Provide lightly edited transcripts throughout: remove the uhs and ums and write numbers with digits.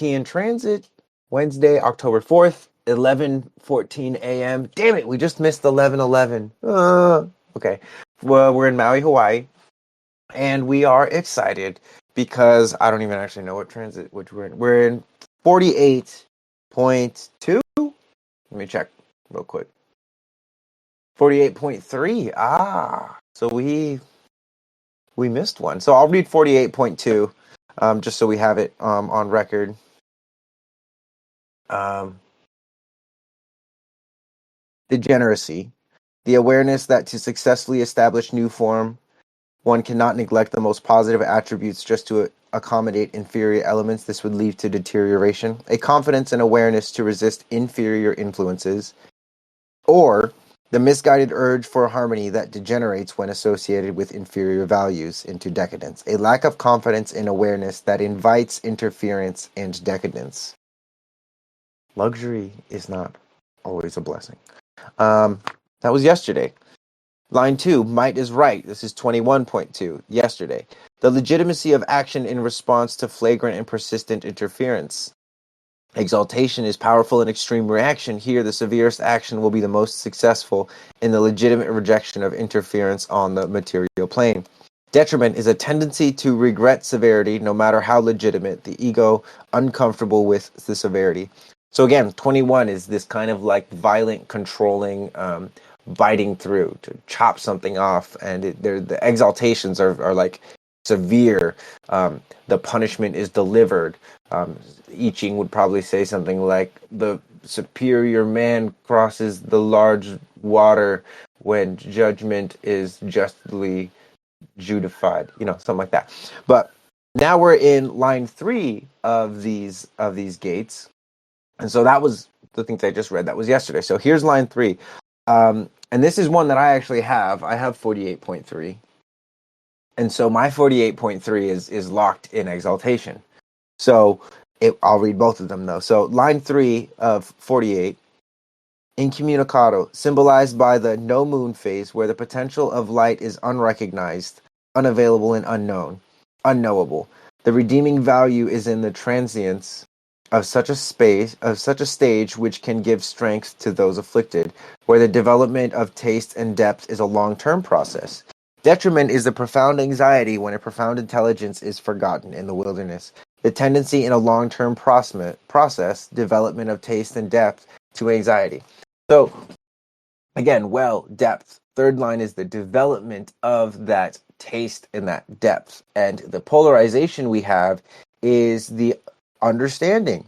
T in transit, Wednesday, October 4th, 11:14 a.m. Damn it, we just missed 11:11. Okay. Well, we're in Maui, Hawaii, and we are excited because I don't even actually know what transit which we're in. We're in 48.2. Let me check real quick. 48.3. So we missed one. So I'll read 48.2 just so we have it on record. Degeneracy. The awareness that to successfully establish new form, one cannot neglect the most positive attributes just to accommodate inferior elements. This would lead to deterioration. A confidence and awareness to resist inferior influences, or the misguided urge for harmony that degenerates when associated with inferior values into decadence. A lack of confidence and awareness that invites interference and decadence. Luxury is not always a blessing. That was yesterday. Line 2, might is right. This is 21.2, yesterday. The legitimacy of action in response to flagrant and persistent interference. Exaltation is powerful and extreme reaction. Here, the severest action will be the most successful in the legitimate rejection of interference on the material plane. Detriment is a tendency to regret severity, no matter how legitimate, the ego uncomfortable with the severity. So again, 21 is this kind of like violent, controlling, biting through to chop something off, and the exaltations are like severe. The punishment is delivered. I Ching would probably say something like, the superior man crosses the large water when judgment is justly judified, something like that. But now we're in line 3 of these gates. And so that was the things I just read. That was yesterday. So here's line 3. And this is one that I actually have. I have 48.3. And so my 48.3 is locked in exaltation. So I'll read both of them, though. So line 3 of 48, incommunicado, symbolized by the no moon phase, where the potential of light is unrecognized, unavailable, and unknowable. The redeeming value is in the transience of such a stage which can give strength to those afflicted, where the development of taste and depth is a long-term process. Detriment is the profound anxiety when a profound intelligence is forgotten in the wilderness. The tendency in a long-term process, development of taste and depth, to anxiety. So, again, depth. Third line is the development of that taste and that depth. And the polarization we have is the understanding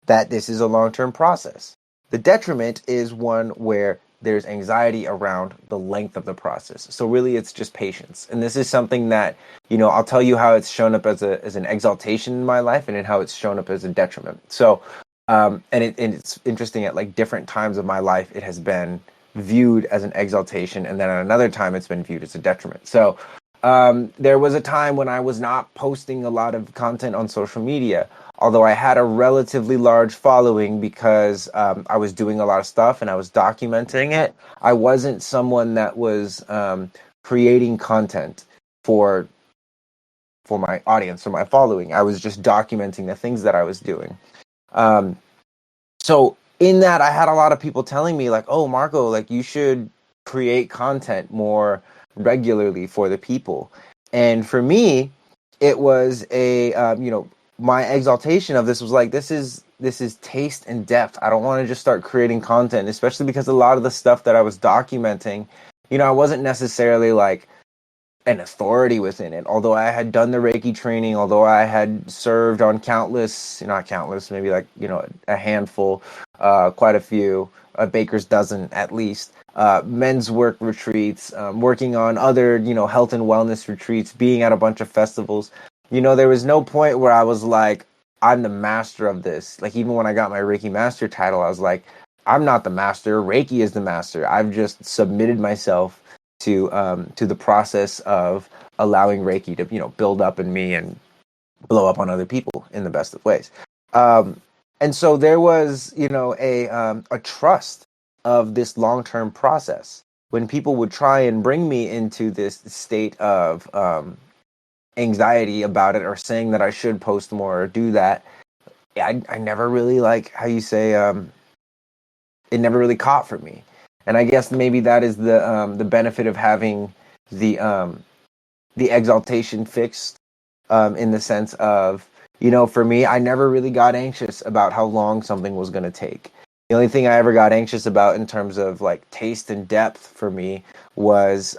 that this is a long-term process. The detriment is one where there's anxiety around the length of the process. So really it's just patience. And this is something that, I'll tell you how it's shown up as an exaltation in my life, and then how it's shown up as a detriment. So, and it's interesting, at like different times of my life, it has been viewed as an exaltation, and then at another time it's been viewed as a detriment. So there was a time when I was not posting a lot of content on social media, although I had a relatively large following because I was doing a lot of stuff and I was documenting it. I wasn't someone that was creating content for my audience, for my following. I was just documenting the things that I was doing. So in that, I had a lot of people telling me like, oh, Marco, like you should create content more regularly for the people. And for me, it was my exaltation of this was like, this is taste and depth. I don't want to just start creating content, especially because a lot of the stuff that I was documenting, I wasn't necessarily like an authority within it. Although I had done the Reiki training, although I had served on not countless, maybe like, a handful, quite a few, a baker's dozen at least, men's work retreats, working on other, health and wellness retreats, being at a bunch of festivals. There was no point where I was like, I'm the master of this. Like, even when I got my Reiki master title, I was like, I'm not the master. Reiki is the master. I've just submitted myself to the process of allowing Reiki to, build up in me and blow up on other people in the best of ways. And so there was, a trust of this long-term process. When people would try and bring me into this state of anxiety about it, or saying that I should post more or do that, I never really, like, how you say, it never really caught for me. And I guess maybe that is the benefit of having the the exaltation fixed, in the sense of, for me, I never really got anxious about how long something was going to take. The only thing I ever got anxious about in terms of like taste and depth for me was,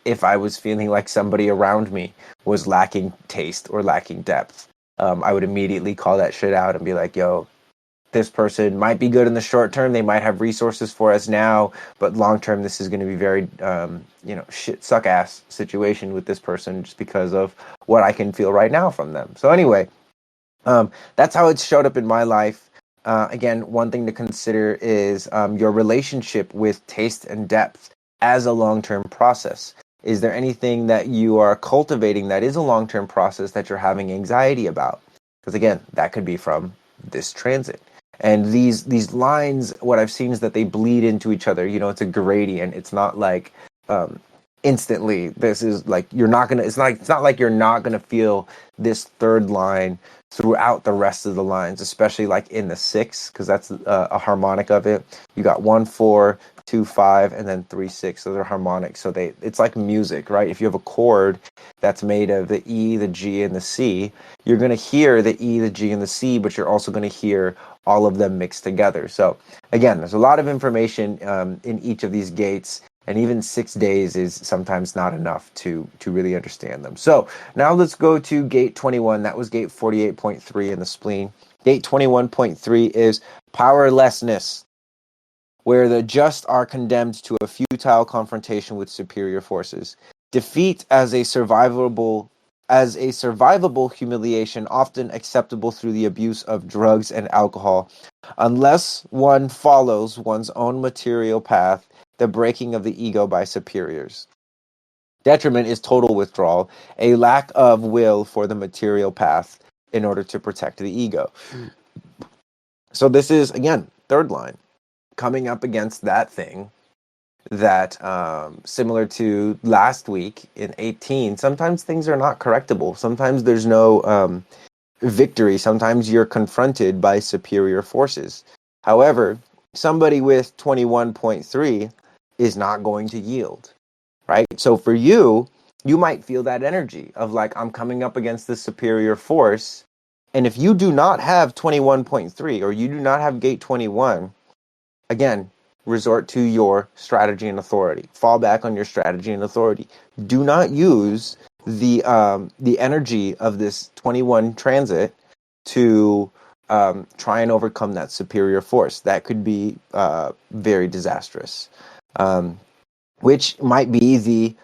if I was feeling like somebody around me was lacking taste or lacking depth. I would immediately call that shit out and be like, yo, this person might be good in the short term. They might have resources for us now, but long term, this is going to be very, shit suck ass situation with this person just because of what I can feel right now from them. So anyway, that's how it showed up in my life. Again, one thing to consider is, your relationship with taste and depth as a long term process. Is there anything that you are cultivating that is a long term process that you're having anxiety about? Because again, that could be from this transit. And these lines, what I've seen is that they bleed into each other. It's a gradient. It's not like, instantly. This is like you're not gonna. It's not like you're not gonna feel this third line throughout the rest of the lines, especially like in the six, because that's a harmonic of it. You got 1 4 2 5 and then 3 6. Those are harmonics. So it's like music, right? If you have a chord that's made of the E, the G, and the C, you're gonna hear the E, the G, and the C, but you're also gonna hear all of them mixed together. So again, there's a lot of information, in each of these gates, and even 6 days is sometimes not enough to really understand them. So now let's go to gate 21. That was gate 48.3 in the spleen. Gate 21.3 is powerlessness, where the just are condemned to a futile confrontation with superior forces. Defeat as a survivable humiliation, often acceptable through the abuse of drugs and alcohol, unless one follows one's own material path, the breaking of the ego by superiors. Detriment is total withdrawal, a lack of will for the material path in order to protect the ego. So this is, again, third line, coming up against that thing that, similar to last week in 18, sometimes things are not correctable. Sometimes there's no victory. Sometimes you're confronted by superior forces. However, somebody with 21.3 is not going to yield, right? So for you, you might feel that energy of like, I'm coming up against this superior force. And if you do not have 21.3 or you do not have gate 21, again, resort to your strategy and authority. Fall back on your strategy and authority. Do not use the energy of this 21 transit to try and overcome that superior force. That could be very disastrous, which might be the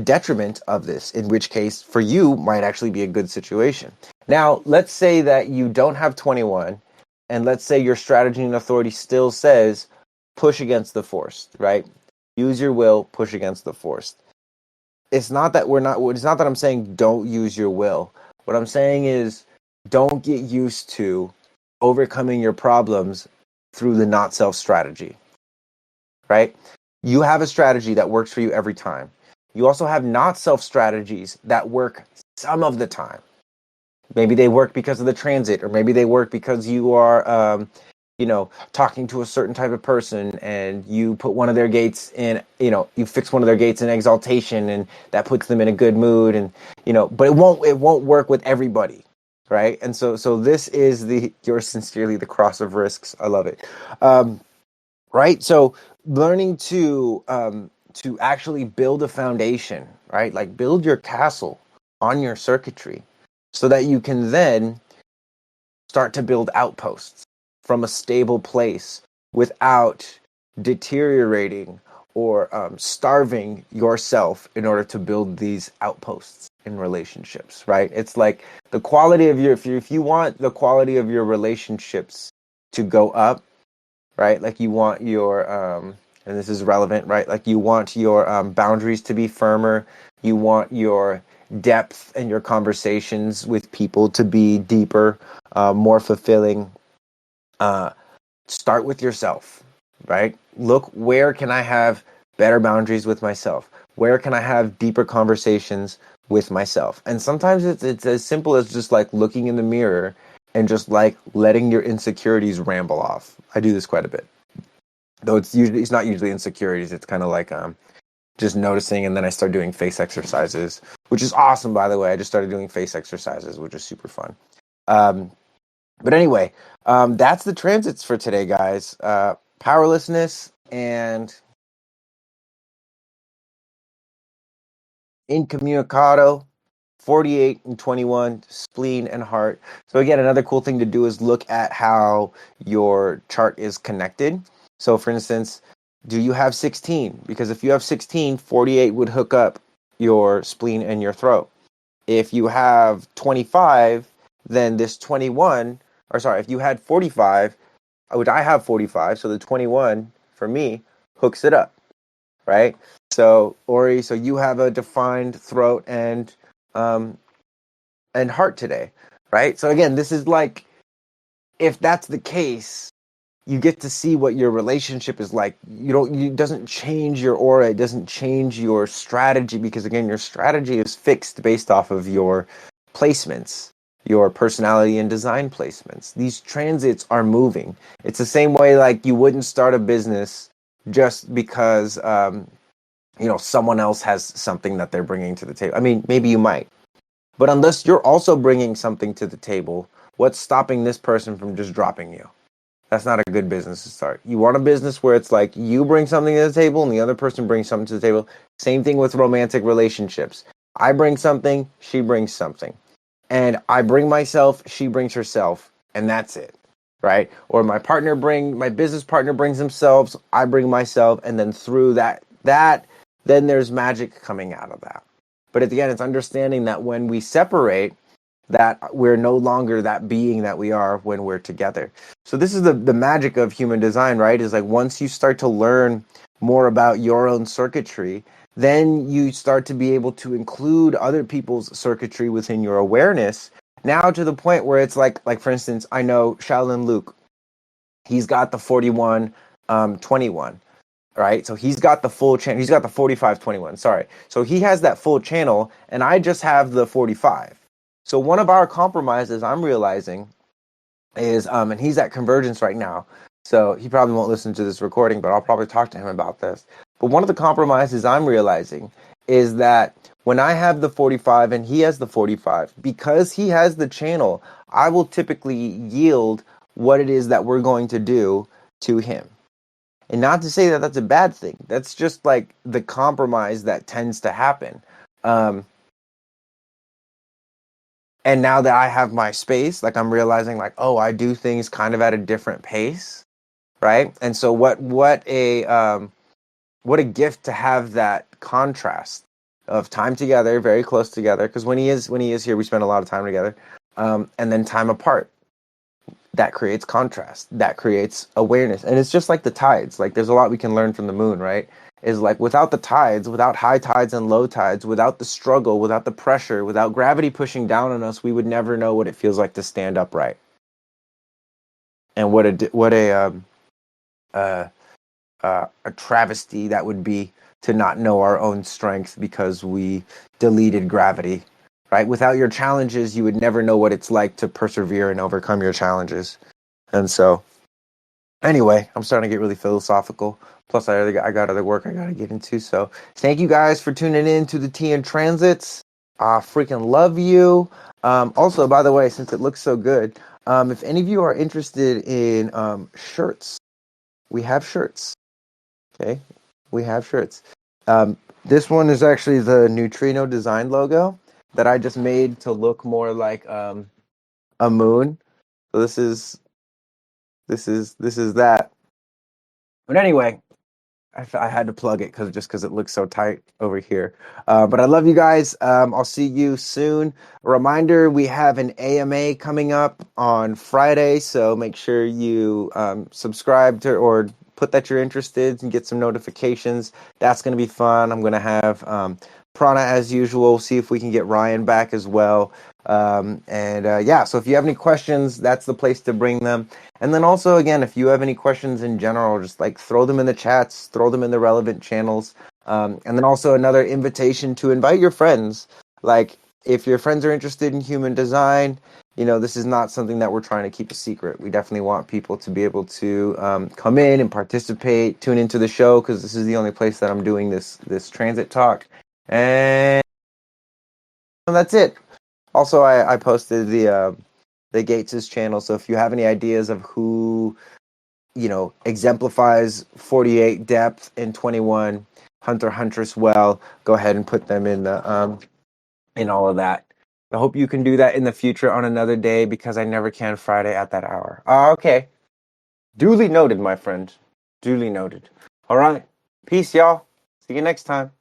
detriment of this, in which case for you might actually be a good situation. Now, let's say that you don't have 21, and let's say your strategy and authority still says push against the force, right? Use your will, push against the force. It's not that I'm saying don't use your will. What I'm saying is don't get used to overcoming your problems through the not self strategy, right? You have a strategy that works for you every time. You also have not self strategies that work some of the time. Maybe they work because of the transit, or maybe they work because you are, talking to a certain type of person and you put one of their gates in, you fix one of their gates in exaltation, and that puts them in a good mood, and, but it won't work with everybody. Right. And so this is yours sincerely, the cross of risks. I love it. Right. So learning to actually build a foundation, right? Like build your castle on your circuitry so that you can then start to build outposts from a stable place without deteriorating or starving yourself in order to build these outposts in relationships, right? It's like the quality of if you want the quality of your relationships to go up, right? Like you want your, and this is relevant, right? Like you want your boundaries to be firmer. You want your depth and your conversations with people to be deeper, more fulfilling. Start with yourself, right? Look, where can I have better boundaries with myself? Where can I have deeper conversations with myself? And sometimes it's as simple as just like looking in the mirror and just like letting your insecurities ramble off. I do this quite a bit. Though it's not usually insecurities, it's kind of like just noticing, and then I start doing face exercises, which is awesome, by the way. I just started doing face exercises, which is super fun. But anyway, that's the transits for today, guys. Powerlessness and incommunicado, 48 and 21, spleen and heart. So again, another cool thing to do is look at how your chart is connected. So for instance, do you have 16? Because if you have 16, 48 would hook up your spleen and your throat. If you have 25, then this 21, or sorry, if you had 45, which I have 45, so the 21 for me hooks it up, right? So Ori, so you have a defined throat and heart today, right? So again, this is like, if that's the case, you get to see what your relationship is like. It doesn't change your aura, it doesn't change your strategy, because again, your strategy is fixed based off of your placements, your personality and design placements. These transits are moving. It's the same way like you wouldn't start a business just because someone else has something that they're bringing to the table. I mean, maybe you might, but unless you're also bringing something to the table, what's stopping this person from just dropping you? That's not a good business to start. You want a business where it's like you bring something to the table and the other person brings something to the table. Same thing with romantic relationships. I bring something, she brings something. And I bring myself, she brings herself, and that's it. Right? Or my business partner brings themselves, I bring myself, and then through that then there's magic coming out of that. But at the end, it's understanding that when we separate, that we're no longer that being that we are when we're together. So this is the magic of human design, right? Is like once you start to learn more about your own circuitry, then you start to be able to include other people's circuitry within your awareness. Now to the point where it's like for instance, I know Shaolin Luke, he's got the 41, 21. Right, so he's got the full channel. He's got the 45-21. Sorry, so he has that full channel, and I just have the 45. So one of our compromises I'm realizing is, and he's at Convergence right now, so he probably won't listen to this recording, but I'll probably talk to him about this. But one of the compromises I'm realizing is that when I have the 45 and he has the 45, because he has the channel, I will typically yield what it is that we're going to do to him. And not to say that that's a bad thing. That's just like the compromise that tends to happen. And now that I have my space, like I'm realizing like, oh, I do things kind of at a different pace, right? And so what a gift to have that contrast of time together, very close together. Because when he is here, we spend a lot of time together, and then time apart. That creates contrast, that creates awareness. And it's just like the tides. Like there's a lot we can learn from the moon, right? Is like without the tides, without high tides and low tides, without the struggle, without the pressure, without gravity pushing down on us, we would never know what it feels like to stand upright. And what a travesty that would be to not know our own strength because we deleted gravity. Right? Without your challenges, you would never know what it's like to persevere and overcome your challenges. And so, anyway, I'm starting to get really philosophical. Plus, I got other work I got to get into. So, thank you guys for tuning in to the Tea and Transits. I freaking love you. Also, by the way, since it looks so good, if any of you are interested in shirts, we have shirts. Okay? We have shirts. This one is actually the Neutrino design logo that I just made to look more like a moon. So this is that. But anyway, I had to plug it because it looks so tight over here. But I love you guys. I'll see you soon. A reminder: we have an AMA coming up on Friday, so make sure you subscribe to or put that you're interested and get some notifications. That's going to be fun. I'm going to have Prana as usual. See if we can get Ryan back as well. So if you have any questions, that's the place to bring them. And then also, again, if you have any questions in general, just like throw them in the chats, throw them in the relevant channels. And then also another invitation to invite your friends. Like, if your friends are interested in human design, this is not something that we're trying to keep a secret. We definitely want people to be able to come in and participate, tune into the show, because this is the only place that I'm doing this transit talk. And that's it. Also, I posted the Gates' channel, so if you have any ideas of who exemplifies 48 depth and 21 Hunter Huntress well, go ahead and put them in the in all of that. I hope you can do that in the future on another day, because I never can Friday at that hour. Okay. Duly noted, my friend. Duly noted. All right. Peace, y'all. See you next time.